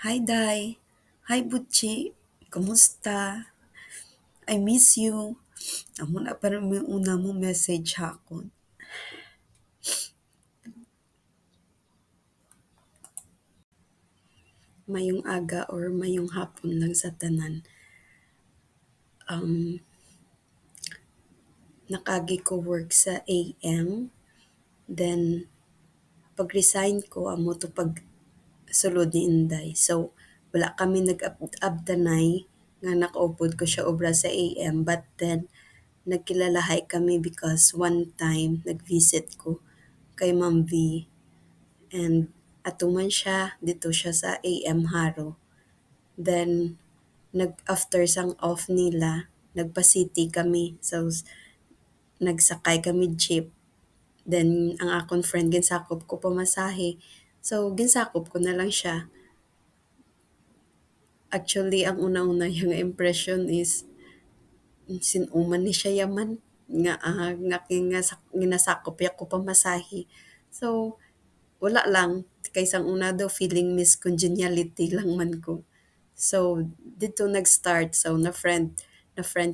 Hi, Day. Hi, Butchi. Kumusta? I miss you. Amo na parang may una mo message hakon. Mayong aga or mayong hapon lang sa tanan. Nakagi ko work sa AM. Then, pag-resign ko, amo to pag sulod ni Inday. So, wala kami nag-abdanay nga nakaupod ko siya obra sa AM. But then, nagkilalahay kami because one time, nag-visit ko kay Ma'am V. And atuman siya, dito siya sa AM Haro. Then, after sang off nila, nagpa-city kami. So, nagsakay kami jeep. Then, ang akong friend, ginsakop ko pamasahe. So, ginsakop ko na lang siya. Actually, ang una-una yung impression is, sinuman ni siya yaman. Ginasakop ya ko pamasahe. So, wala lang. Kaysang una daw, feeling Miss Congeniality lang man ko. So, dito nag-start. So, na-friend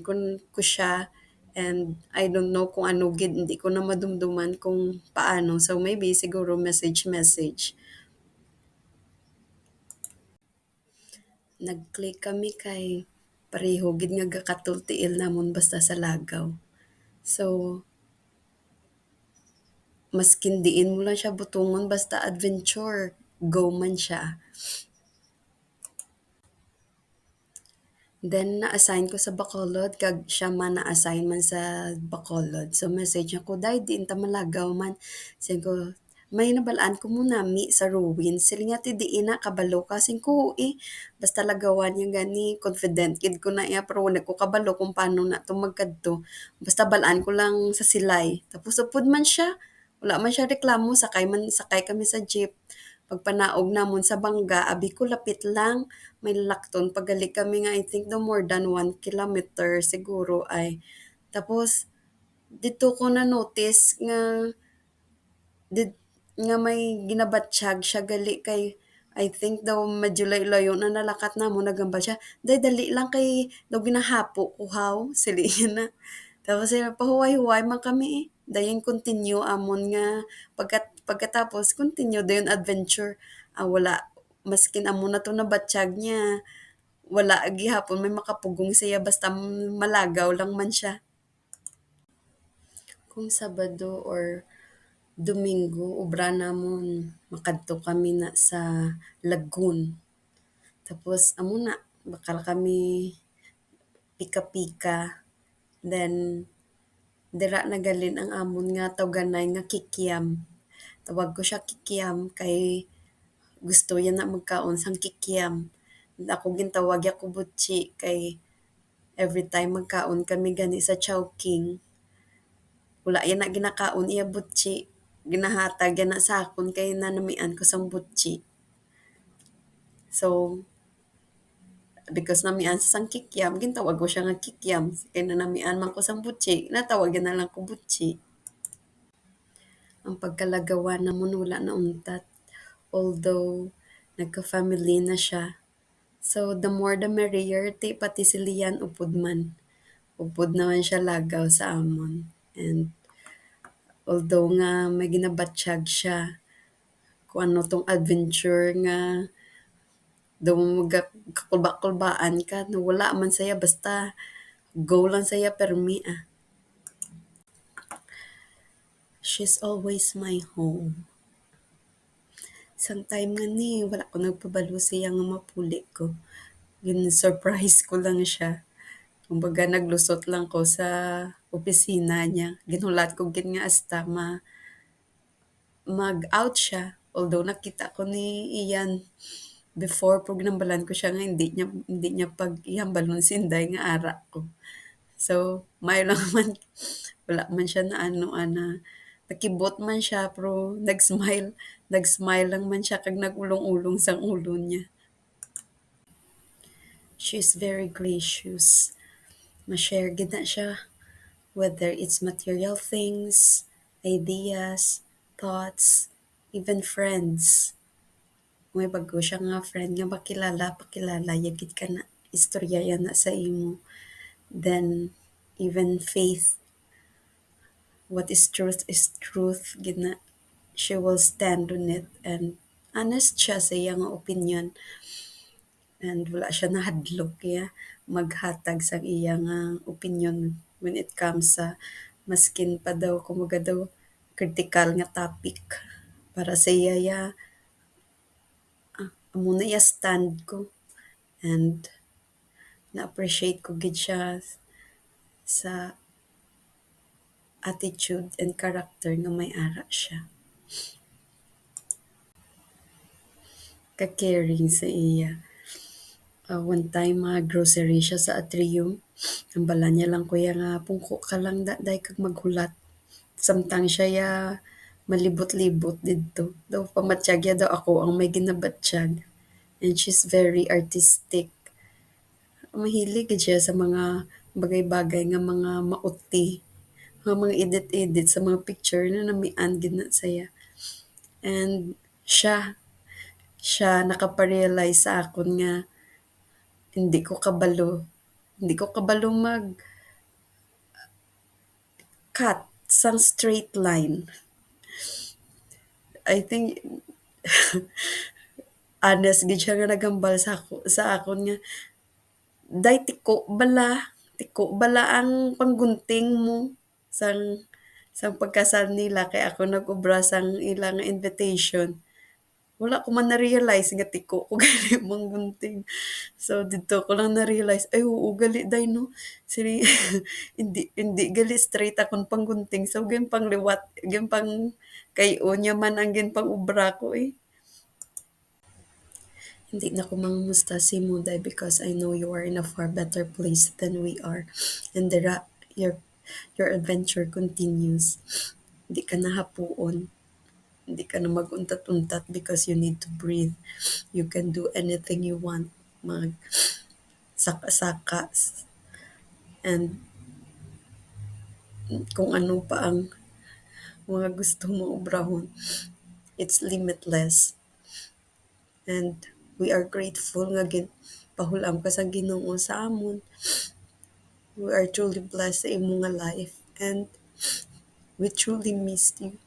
ko siya. And I don't know kung ano gid, hindi ko na madumduman kung paano. So, maybe siguro message. Nag-click kami kay pareho gid nga gakatultiil namon basta sa lagaw. So, maskin diin mo lang siya butungon basta adventure, go man siya. Then, na-assign ko sa Bacolod, kag siya man na-assign man sa Bacolod. So, message niya ko, "Day, di ta malagaw man." Sabi ko, "May nabalaan ko muna, mi sa ruin." Sila nga, ti di ina, kabalo ka. Sabi ko, basta lagawan niya gani, confident. Kid ko na iya, pero wala ko kabalo kung paano na ito magkadto. Basta balaan ko lang sa silay. Tapos, upod man siya. Wala man siya reklamo, sakay kami sa jeep. Pagpanaog namon sa bangga, abi ko lapit lang, may lakton. Pagali kami nga, I think no more than 1 kilometer siguro ay. Tapos, dito ko na notice nga, did, nga may ginabatsyag siya gali kay, I think daw medyo layo na nalakat na mo, nagamba siya. Dali lang kay, daw ginahapo ko how, sili na. Tapos pahuway-huway man kami eh. Dayon continue amon nga pagkatapos continue dayon adventure. Wala maskin amo na to na batsyag niya. Wala gihapon may makapugong siya basta malagaw lang man siya. Kung Sabado or Domingo, ubra namon makadto kami na sa Lagoon. Tapos amo na bakal kami pika-pika. Then dira nagalin ang amon nga tawganay nga kikiam. Tawag ko siya kikiam kay gusto niya na magkaon sang kikiam. Ako gintawag ya ko butchi kay every time magkaon kami gani sa Chowking. Wala yan na ginakaon iya butchi. Ginahatag yan na sa akon kay nanamian ko sang butchi. So, because namian sa sang kikiam, gintawag ko siya nga kikiam. Kay nanamian man ko sang butchi, natawagan na lang ko butchi. Ang pagkalagawa namon wala na untat. Although, nagka-family na siya. So, the more the merrier, ti pati si Lian upod man. Upod naman siya lagaw sa amon. And although nga may ginabatsyag siya, kung ano tong adventure nga daw magkakulba-kulbaan ka, na wala man saya, basta go lang saya permi ah. She's always my home. Sang time nga ni, wala ko nagpabalo siya nga mapuli ko. Gin-surprise ko lang siya. Kumbaga naglusot lang ko sa opisina niya. Ginulat ko gin nga hasta mag-out siya. Although nakita ko ni Ian before, pag nambalan ko siya nga, hindi niya pag ihambalon sinday nga ara ko. So, may lang man, wala man siya na ano, nakibot man siya, pero nag-smile lang man siya, kag nagulong-ulong sang ulo niya. She's very gracious. Ma-share gid na siya, whether it's material things, ideas, thoughts, even friends. may bago siya nga friend nga makilala, pakilala, yagit ka na, istorya yan na sa imo. Then, even faith, what is truth, gina, she will stand on it and honest siya sa iyang opinion and wala siya nahadlok kaya maghatag sa iyang opinion when it comes sa maskin pa daw kumuga daw critical nga topic para sa iya ya amo na iya stand ko and na-appreciate ko gid siya sa attitude and character nga may ara siya. Ka-caring sa iya. One time, grocery siya sa atrium. Ang bala niya lang kuya nga, pungko ka lang day kag maghulat. Samtang siya ya malibot-libot dito. Daw pamatsyag ya daw ako ang may ginabatsyag. And she's very artistic. Mahilig gid siya sa mga bagay-bagay nga mga mauti. Mga edit-edit sa mga picture na namian gid na saya. And siya nakaparealize sa akon nga hindi ko kabalo. Hindi ko kabalo mag-cut sang straight line. I think honest gid siya nga nagambal sa akon nga day tiko bala ang panggunting mo sang sang pagkasal nila kay ako nag-obra sang ilang invitation. Wala ko man na-realize nga tiko ko gali manggunting. So dito ko lang na-realize ay oo gali day no. Sini hindi gali straight akong panggunting. So gin pangliwat, gin pang kay unya man ang gin pang obra ko eh. Hindi na ko mangumusta si Muday because I know you are in a far better place than we are. And your adventure continues. Hindi ka na hapuon. Hindi ka na maguntat-untat because you need to breathe. You can do anything you want. Mag saka-saka and kung ano pa ang mga gusto mo obrahon. It's limitless. And we are grateful nga pahulam ka sa Ginoo sa amon. We are truly blessed sa imong nga life and we truly missed you.